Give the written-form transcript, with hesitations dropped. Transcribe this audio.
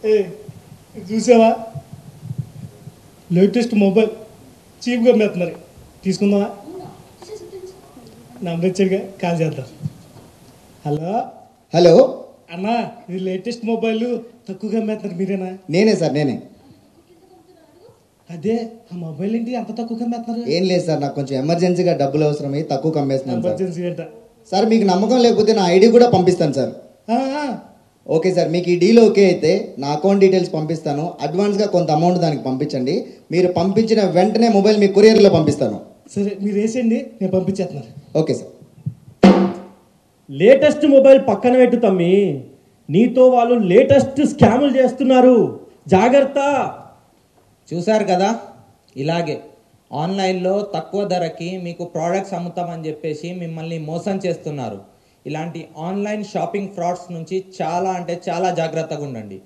ఏ చూసావా, latest mobile చీప్గా అమ్మేస్తున్నారు, తీసుకుందామా? నంబర్ ఇచ్చాడుగా, కాల్ చేద్దాం. హలో హలో అన్నా, ఇది లేటెస్ట్ మొబైల్ తక్కువగా అమ్మేస్తున్నారు, మీరేనా? నేనే సార్, నేనే. అదే ఆ మొబైల్ ఏంటి అంత తక్కువగా అమ్మేస్తున్నారు? ఏం లేదు సార్, నాకు కొంచెం ఎమర్జెన్సీగా డబ్బులు అవసరమై తక్కువ అమ్మేస్తున్నాను సార్. ఎమర్జెన్సీ ఏంట సార్ మీకు నమ్మకం లేకపోతే నా ఐడి కూడా పంపిస్తాను సార్. ఓకే సార్, మీకు ఈ డీల్ ఓకే అయితే నా అకౌంట్ డీటెయిల్స్ పంపిస్తాను. అడ్వాన్స్గా కొంత అమౌంట్ దానికి పంపించండి. మీరు పంపించిన వెంటనే మొబైల్ మీ కొరియర్లో పంపిస్తాను. సరే, మీరు వేసేయండి, నేను పంపించేస్తున్నాను. Okay sir. లేటెస్ట్ మొబైల్ పక్కన పెట్టు తమ్మి, నీతో వాళ్ళు లేటెస్ట్ స్కాములు చేస్తున్నారు, జాగ్రత్త. చూశారు కదా, ఇలాగే ఆన్లైన్లో తక్కువ ధరకి మీకు ప్రోడక్ట్స్ అమ్ముతామని చెప్పేసి మిమ్మల్ని మోసం చేస్తున్నారు. ఇలాంటి ఆన్లైన్ షాపింగ్ ఫ్రాడ్స్ నుంచి చాలా అంటే చాలా జాగ్రత్తగా ఉండండి.